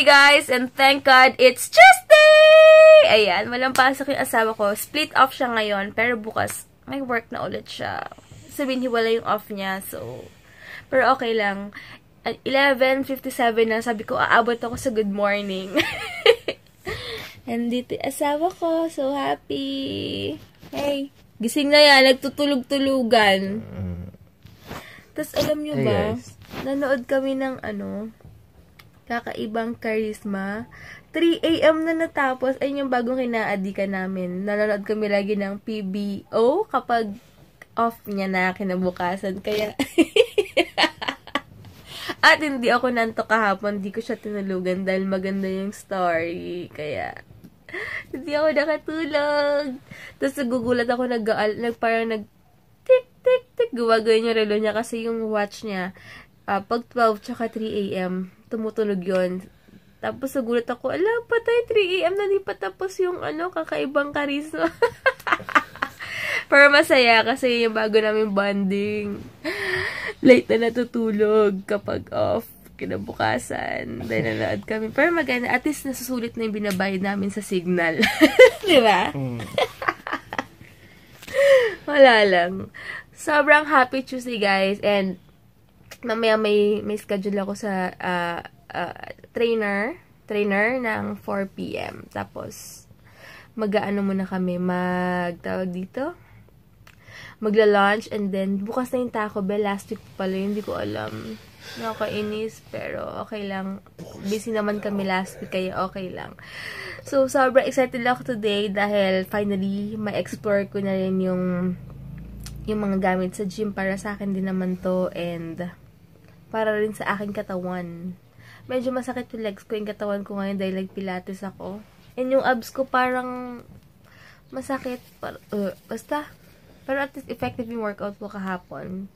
guys, and thank God it's Tuesday! Ayan, walang pasok yung asawa ko. Split off siya ngayon, pero bukas may work na ulit siya. Sabihin, hiwala yung off niya, so... Pero okay lang. At 11:57 na, sabi ko, aabot ako sa good morning. And dito asawa ko, so happy. Hey, gising na yan, nagtutulog-tulugan. Tapos alam nyo ba, nanood kami ng Kakaibang Karisma. 3 AM na natapos. Ayun yung bagong kinaadika namin. Nanonood kami lagi ng PBO kapag off niya na kinabukasan. Kaya, at hindi ako nantok kahapon. Hindi ko siya tinulugan dahil maganda yung story. Kaya, hindi ako nakatulog. Tapos nagugulat ako, parang tik-tik-tik. Gumagawin yung relo niya kasi yung watch niya. Pag 12 tsaka 3 AM, tumutunog yun. Tapos nagulat ako, patay 3 AM na di pa tapos yung Kakaibang Karisma. Pero masaya kasi yung bago namin bonding. Late na natutulog kapag off, kinabukasan. Dahil nanood kami. Pero maganda, at least nasusulit na yung binabayad namin sa signal. Di ba? Wala lang. Sobrang happy Tuesday, guys. And mamaya may schedule ako sa trainer ng 4 PM. Tapos, muna kami, magtawag dito? Magla-lunch, and then, bukas na yung Taco Bell. Last week pala, hindi ko alam. Nakakainis, pero okay lang. Busy naman kami last week, kaya okay lang. So, sobrang excited ako today dahil finally, ma-explore ko na rin yung mga gamit sa gym para sa akin din naman to, and para rin sa aking katawan. Medyo masakit yung legs ko, yung katawan ko ngayon dahil nag-pilates ako. And yung abs ko parang masakit. Basta. Pero at least effective yung workout ko kahapon.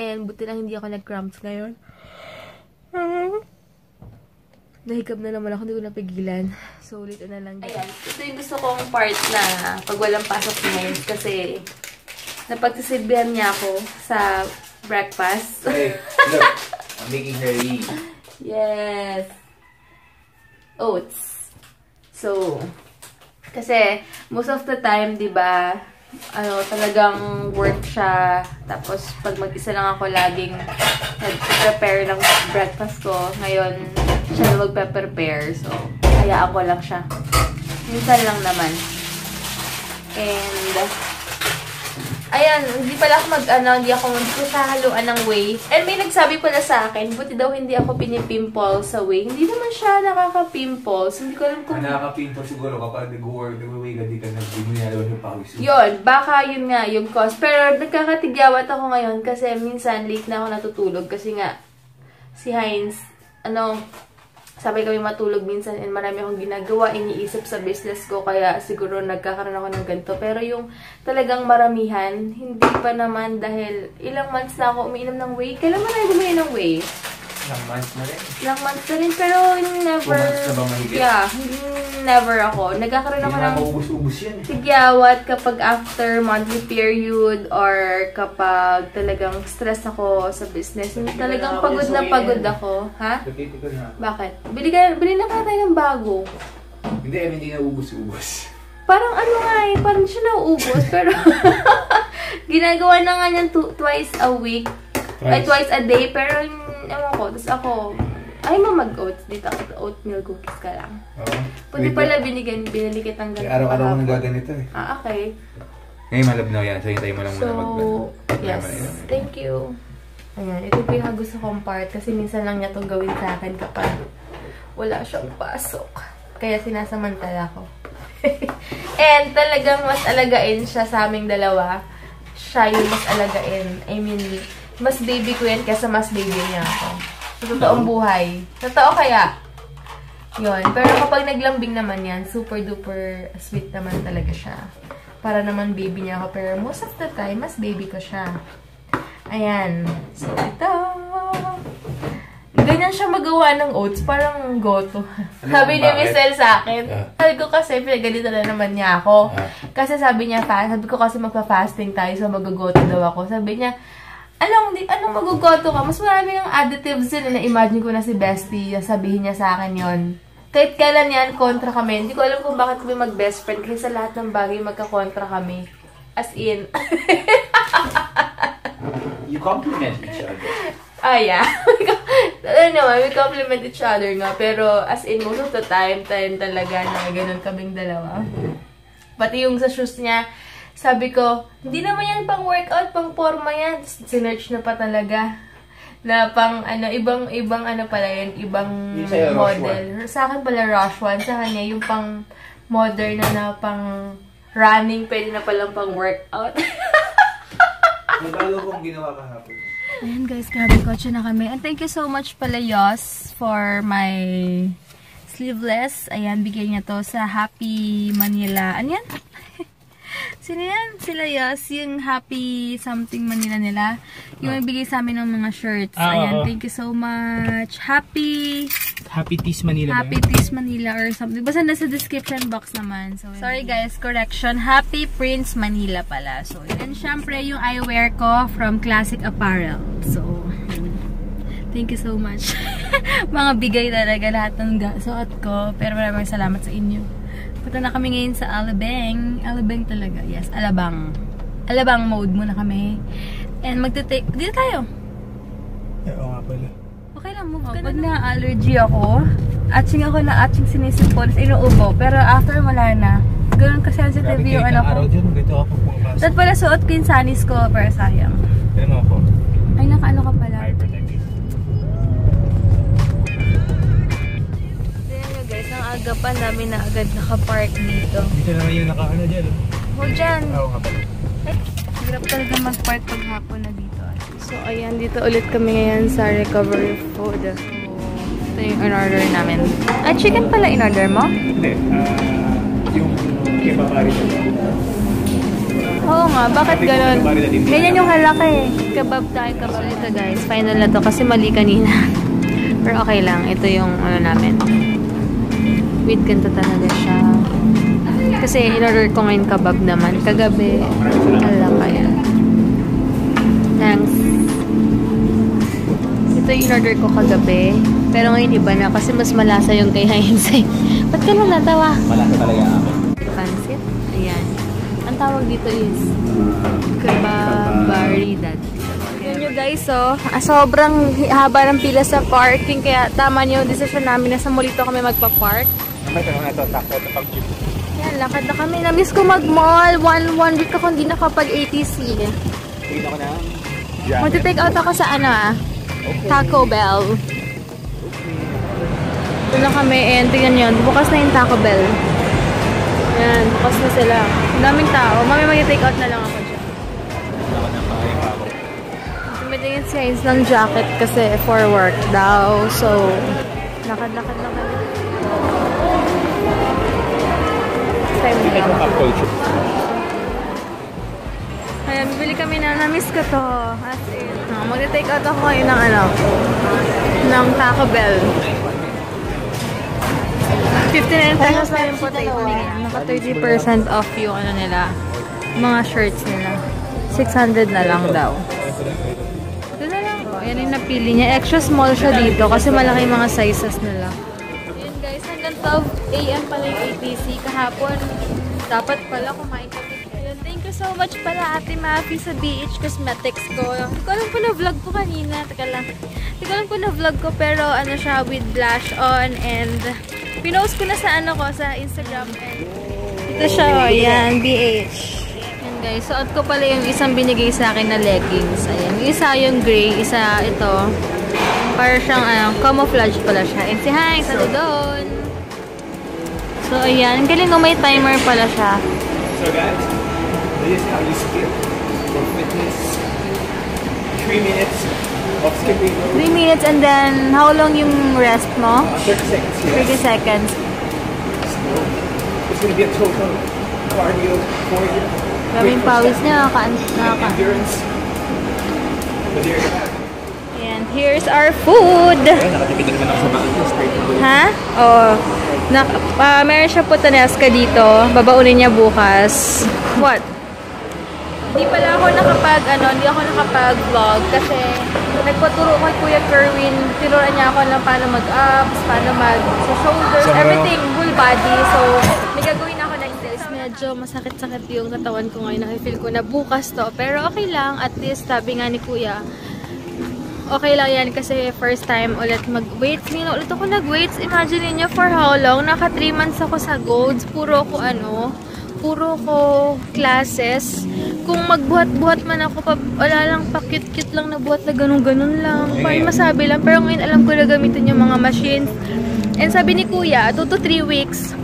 And buti lang hindi ako nag-cramps ngayon. Nahikab na naman ako, hindi ko napigilan. So, ulit na lang. Ayan, ito yung gusto kong part na pag walang pasok ngayon. Kasi napagsisilbihan niya ako sa breakfast. Hey, look. I'm making her eat. Yes. Oats. So, kasi most of the time, 'di ba, talagang work siya. Tapos pag mag-isa lang ako, laging nag-prepare ng breakfast ko. Ngayon, siya na magpe-prepare. So, hayaan ko lang siya. Minsan lang naman. And ayan, hindi pala ako hindi ko sahaluan ng whey. And may nagsabi pala sa akin, buti daw hindi ako pinipimple sa whey. Hindi naman siya nakaka-pimples. Hindi ko alam kung... Nakaka-pimples siguro kapag nag-work, nag-whey ka, di ka nag-binuyalaw yung pawis. Yun, baka yun nga yung cause. Pero nagkakatigyawat ako ngayon kasi minsan late na ako natutulog. Kasi nga, si Heinz, sabay kami matulog minsan and marami akong ginagawa, iniisip sa business ko, kaya siguro nagkakaroon ako ng ganito. Pero yung talagang maramihan, hindi pa naman dahil ilang months na ako umiinom ng whey. Kailan mo na bumili ng whey? Ilang months na rin. Ilang months na rin, pero never... 2 months na ba mahigit? Yeah, never ako. Nagkakaroon ako ng... Hindi na maubos-ubos yan. Tigyawat kapag after monthly period or kapag talagang stress ako sa business. Talagang pagod na pagod ako. Ha? Bakit? Bili na ka tayo ng bago. Hindi na ubos-ubos. Parang parang siya nauubos. Pero ginagawa na nga niyan twice a week. Twice a day. Pero ewan ko. Tapos ako, ay mo mag-oats. Dito ako, oatmeal cookies ka lang. Pwede pala binili kitang ganito. Araw-araw ko nagaganito eh. Okay. Ngayon malabnaw yan. So, hintayin mo lang muna yes. Thank you. Ayan, ito yung gusto kong part. Kasi minsan lang niya itong gawin sa akin kapag wala siyang pasok. Kaya sinasamantala ko. And talagang mas alagain siya sa aming dalawa. Siya yung mas alagain. I mean, mas baby ko yan kaysa mas baby niya ako. Sa totoong buhay. Totoo kaya? Yun. Pero kapag naglambing naman yan, super duper sweet naman talaga siya. Para naman baby niya ako. Pero most of the time, mas baby ko siya. Ayan. So, ito. Ganyan siya magawa ng oats. Parang goto. Sabi ni Michelle sa akin. Sabi ko kasi, pinagalitan na naman niya ako. Kasi sabi niya, sabi ko kasi magpa-fasting tayo, so mag-goto daw ako. Sabi niya, anong magugoto ka? Mas marami ng additives yun. Na-imagine ko na si Bestie, sabihin niya sa akin yon. Kahit kailan yan, kontra kami. Hindi ko alam kung bakit kami mag-best friend. Kasi sa lahat ng bagay, magka-kontra kami. As in. You compliment each other. Yeah. We compliment each other nga. Pero as in, most of the time talaga na ganun kaming dalawa. Pati yung sa shoes niya, sabi ko, hindi naman yan pang workout, pang forma yan. Sinerch na pa talaga. Na pang, ibang pala yan, ibang model. Sa akin pala Rush 1. Sa kanya, yung pang modern na pang running, pwede na palang pang workout. May bago kong ginawa kahapon. Ayan guys, grabe kotse na kami. And thank you so much pala, Yos, for my sleeveless. Ayan, bigay niya to sa Happy Manila. Ano yan? Sino yan? Sila Yos, yung Happy something Manila nila. Yung nagbigay sa amin ng mga shirts. Ayan, thank you so much. Happy Tees Manila. Happy Tees Manila or something. Basta nasa description box naman. So, sorry guys, correction. Happy Prince Manila pala. So, and syempre yung eyewear ko from Classic Apparel. So, thank you so much. Mga bigay talaga lahat ng suot ko. Pero maraming salamat sa inyo. Punta na kami ngayon sa Alabang. Alabang talaga. Yes, Alabang. Alabang mode muna kami. And magte-take. Dito tayo. Oo nga pala. Okay lang, move ka na. Pag na-allergy ako, atching sinisipon, inuubo. Pero after wala na. Ganun ka-sensitive yung ano ko. Araw dyan, ganito ako pumapasok. Dapat pala suot ko yung sunnies ko, pero sayang. Tignan mo ako. Ay, naka-ano ka pala. Hypertensive. Tignan nyo guys, ang aga pa namin na agad naka-park dito. Dito naman yung naka-ano dyan. Huwag dyan. Oo nga pala. Ay, hirap talaga mag-park pag hapon na dito. So, ayan, dito ulit kami ngayon sa recovery food. So, ito yung in-order namin. Ah, chicken pala in-order mo? Hindi. Yung kebabari na. Oo nga, bakit ganun? Ganyan yung halaka eh. Kebab tayo, kebab. So, ito guys, final na to kasi mali kanina. Pero okay lang, ito yung ano namin. With ganito talaga siya. Kasi in-order ko ngayon kebab naman. Kagabi, halaka yan. Thanks. Ito yung in-order ko kagabi. Pero ngayon iba na kasi mas malasa yung kay Heinz. Ba't ka lang natawa? Malaki talaga ako. Pansit? Ayan. Ang tawag dito is kebabaridad. Yun nyo guys, sobrang haba ng pila sa parking. Kaya tama nyo yung decision namin na sa Molito kami magpa-park. May tanong na ito, takot na pag-jeep. Yan, lakad na kami. Namiss ko mag-mall. One week ako hindi nakapag-ATC. Tignan ko na. Magti-take out ako sa Taco Bell. Ito na kami and tingnan nyo, bukas na yung Taco Bell. Ayan, bukas na sila. Ang daming tao. Mami mag-take out na lang ako dyan. Tumitingin si Heinz ng jacket kasi for work daw. So, lakad. Time na lang. Ayan, bibili kami na. Namiss ko to. As in. Mag-take out ako ngayon ng Taco Bell. 59 pesos na yung potato niya. Naka 30% off yung nila. Mga shirts nila. 600 na lang daw. Ito na lang. Ayan yung napili niya. Extra small siya dito kasi malaki yung mga sizes nila. Ayan guys, hanggang 12 AM pala yung ATC. Kahapon, dapat pala kumain kami. Thank you so much pala Ate Mafi sa BH Cosmetics ko. Hindi ko alam kung na-vlog ko kanina. Teka lang. Hindi ko alam kung na-vlog ko pero ano siya with blush on and pinost ko na sa sa Instagram and ito siya. Ayan, BH. Ayan guys. Suot ko pala yung isang binigay sa akin na leggings. Ayan. Yung isa yung gray. Isa ito. Para siyang camouflage pala siya. And si Heinz, ano doon? So ayan. Galing may timer pala siya. So guys, this is how you skip for fitness. 3 minutes of skipping. 3 minutes and then how long yung rest mo? 30 seconds. Yes. 30 seconds. So, it's going to be a total cardio for you. Maraming pawis niya. Endurance. But there you have it. And here's our food. Nakatipid na naman ako sa bakit. Straight to go. Ha? Meron siya putanesca dito. Babaunin niya bukas. What? Hindi ako nakapag-vlog kasi nagpaturo ko kay Kuya Kerwin. Tinuruan niya ako lang paano mag-abs, paano mag-shoulders, everything, full body. So, may gagawin ako na this. Medyo masakit-sakit yung katawan ko ngayon. Nakifeel ko na bukas to. Pero okay lang. At least, sabi nga ni Kuya, okay lang yan kasi first time ulit mag-weights. Ngayon ulit ako nag-weights. Imagine niyo for how long? Naka 3 months ako sa Golds. Puro ko classes. Kung magbuhat-buhat man ako, wala lang, pa-cute-cute lang na buhat na ganun-ganun lang. Parang masabi lang. Pero ngayon alam ko na gamitin yung mga machines. And sabi ni Kuya, 2 to 3 weeks,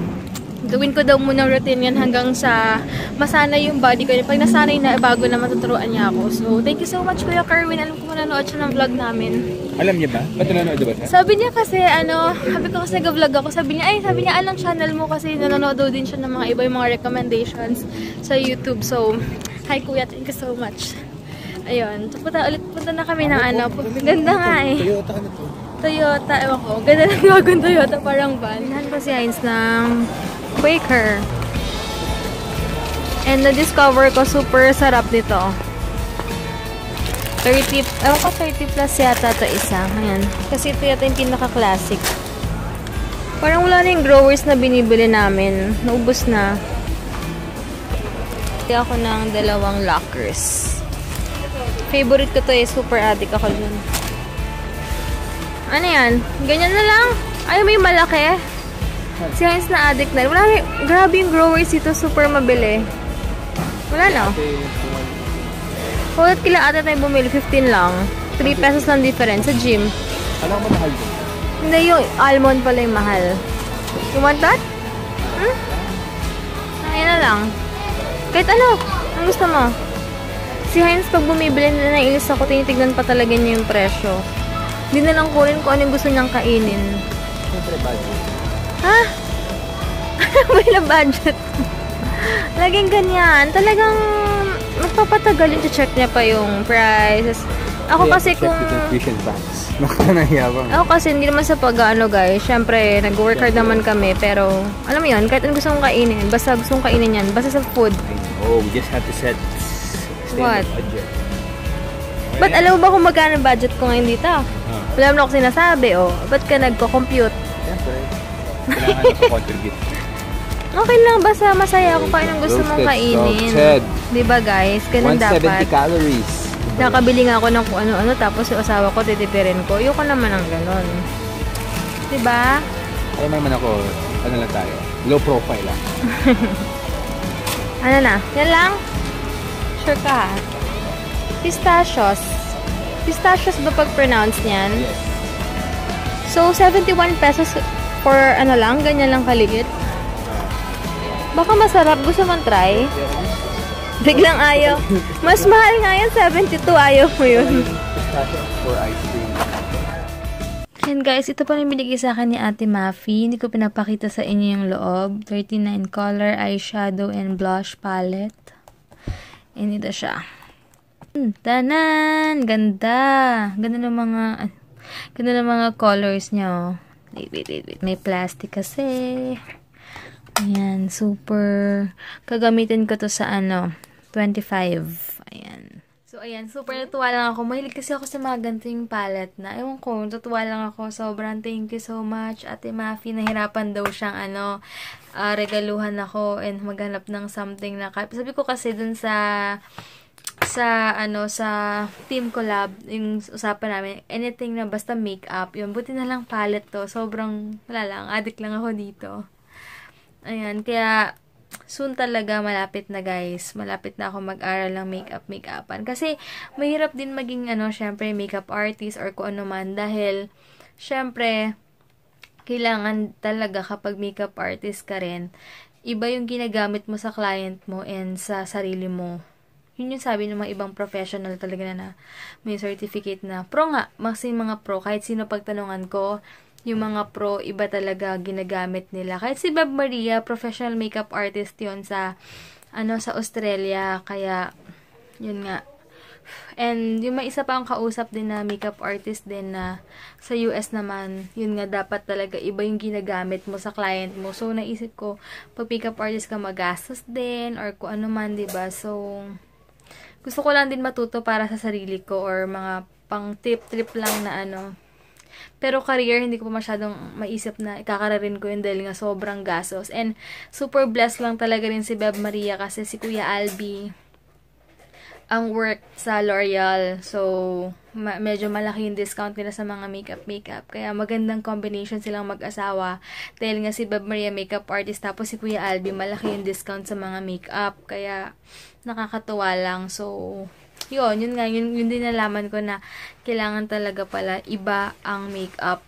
gawin ko daw muna routine yan hanggang sa masanay yung body ko. Pag nasanay na, bago na matuturuan niya ako. So, thank you so much, Kuya Kerwin. Alam ko nanonood siya ng vlog namin. Alam niya ba? Ba't nanonood ba siya? Sabi niya kasi, sabi ko kasi nag-vlog ako. Sabi niya, anong channel mo kasi nanonood daw din siya ng mga iba yung mga recommendations sa YouTube. So, hi Kuya, thank you so much. Ayun, punta na kami ng ganda nga eh. Toyota ka na to. Toyota, ewan ko. Ganda ng bagong Toyota, parang van. Hinahan ko si Heinz ng Quaker. And na-discover ko, super sarap nito. 30 plus yata ito isa. Ayan. Kasi ito yata yung pinaka-classic. Parang wala na yung growers na binibili namin. Naubos na. Kaya ako ng 2 lockers. Favorite ko to eh. Super addict ako dun. Ano yan? Ganyan na lang. Ay, may malaki. Si Heinz na addict na. Wala na. Grabe yung growers dito. Super mabili. Wala na. Hulat kila ata tayo bumili. 15 lang. 3 pesos lang difference sa gym. Alam mo mahal doon? Hindi, yung almond pala yung mahal. You want that? Ayan na lang. Kahit ano. Ang gusto mo? Si Heinz pag bumibili na nailis ako, tinitignan pa talaga niya yung presyo. Hindi na lang kunin kung ano yung gusto niyang kainin. Siyempre budget. Ha? May na budget. Laging ganyan. Talagang magpapatagal yung check niya pa yung prices. Ako kasi kung... Ako kasi hindi naman sa pag-ano guys. Siyempre, nag-work hard naman kami. Pero, alam mo yun, kahit ano gusto mong kainin. Basta gusto mong kainin yan. Basta sa food. Oh, we just have to set What? budget. Ba't alam mo ba kung magkano budget ko ngayon dito? Wala mo na ako sinasabi, oh. Ba't ka nagko-compute? Siyempre. Kailangan nakakontribute. Okay lang, basta masaya ako kung anong gusto mong kainin. Diba guys? Ganun dapat. 170 calories. Nakabili nga ako ng kung ano-ano, tapos yung asawa ko, titipirin ko. Ayoko naman ng ganun. Diba? Ay, naman ako, ano lang tayo? Low profile lang. Ano na? Yan lang? Sure ka ha? Pistachios. Pistachios ba pag-pronounce niyan? Yes. So, 71 pesos for ano lang? Ganyan lang kaliit? Baka masarap. Gusto mong try? Biglang ayaw. Mas mahal nga yan. 72. Ayaw mo yun. Pistachios for ice cream. And guys, ito pa rin binigay sa akin ni Ate Mafi. Hindi ko pinapakita sa inyo yung loob. 39 color eyeshadow and blush palette. And ito siya. Tanan! Ganda! Ganda ng mga colors niya. Wait. May plastic kasi. Ayan, super. Kagamitin ko to sa 25. Ayan. So, ayan, super natuwa lang ako. Mahilig kasi ako sa mga ganitong palette na. Ewan ko, natuwa lang ako. Sobrang thank you so much. Ate Mafi, nahirapan daw siyang regaluhan ako and maghanap ng something na. Sabi ko kasi dun sa team collab, yung usapan namin, anything na basta makeup, yun, buti na lang palette to. Sobrang, wala lang, addict lang ako dito. Ayan, kaya soon talaga malapit na guys. Malapit na ako mag-aral ng makeupan. Kasi mahirap din maging syempre makeup artist or kung ano man dahil syempre kailangan talaga kapag makeup artist ka rin, iba yung ginagamit mo sa client mo and sa sarili mo. Yun yung sabi ng mga ibang professional talaga na may certificate na pro nga, mga pro, kahit sino pagtanungan ko, yung mga pro, iba talaga ginagamit nila. Kahit si Bob Maria, professional makeup artist yun sa Australia. Kaya, yun nga. And, yung may isa pa ang kausap din na makeup artist din na sa US naman, yun nga, dapat talaga iba yung ginagamit mo sa client mo. So, naisip ko, pag makeup artist ka, magastos din, or kung ano man, diba? So, gusto ko lang din matuto para sa sarili ko or mga pang trip lang na ano. Pero career, hindi ko pa masyadong maisip na ikakararin ko yun dahil nga sobrang gastos. And super blessed lang talaga rin si Beb Maria kasi si Kuya Albi ang work sa L'Oreal. So, medyo malaki yung discount nila sa mga makeup. Kaya magandang combination silang mag-asawa. Dahil nga si Beb Maria makeup artist, tapos si Kuya Albi malaki yung discount sa mga makeup. Kaya nakakatuwa lang. So, yun din nalaman ko na kailangan talaga pala iba ang makeup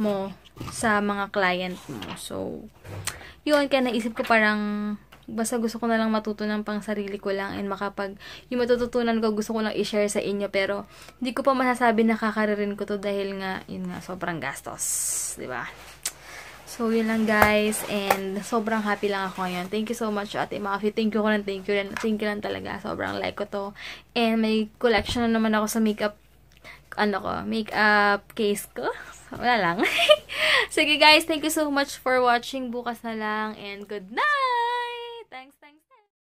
mo sa mga client mo. So, yun, kaya naisip ko parang basta gusto ko na lang matuto ng pang sarili ko lang and yung matututunan ko gusto ko lang i-share sa inyo pero hindi ko pa masasabi na kakaririn ko to dahil nga, yun nga, sobrang gastos. Diba? So, yun lang guys and sobrang happy lang ako ngayon. Thank you so much Ate Mafi. Thank you lang talaga. Sobrang like ko to. And may collection na naman ako sa makeup case ko. Wala lang. Sige guys, thank you so much for watching. Bukas na lang and good night!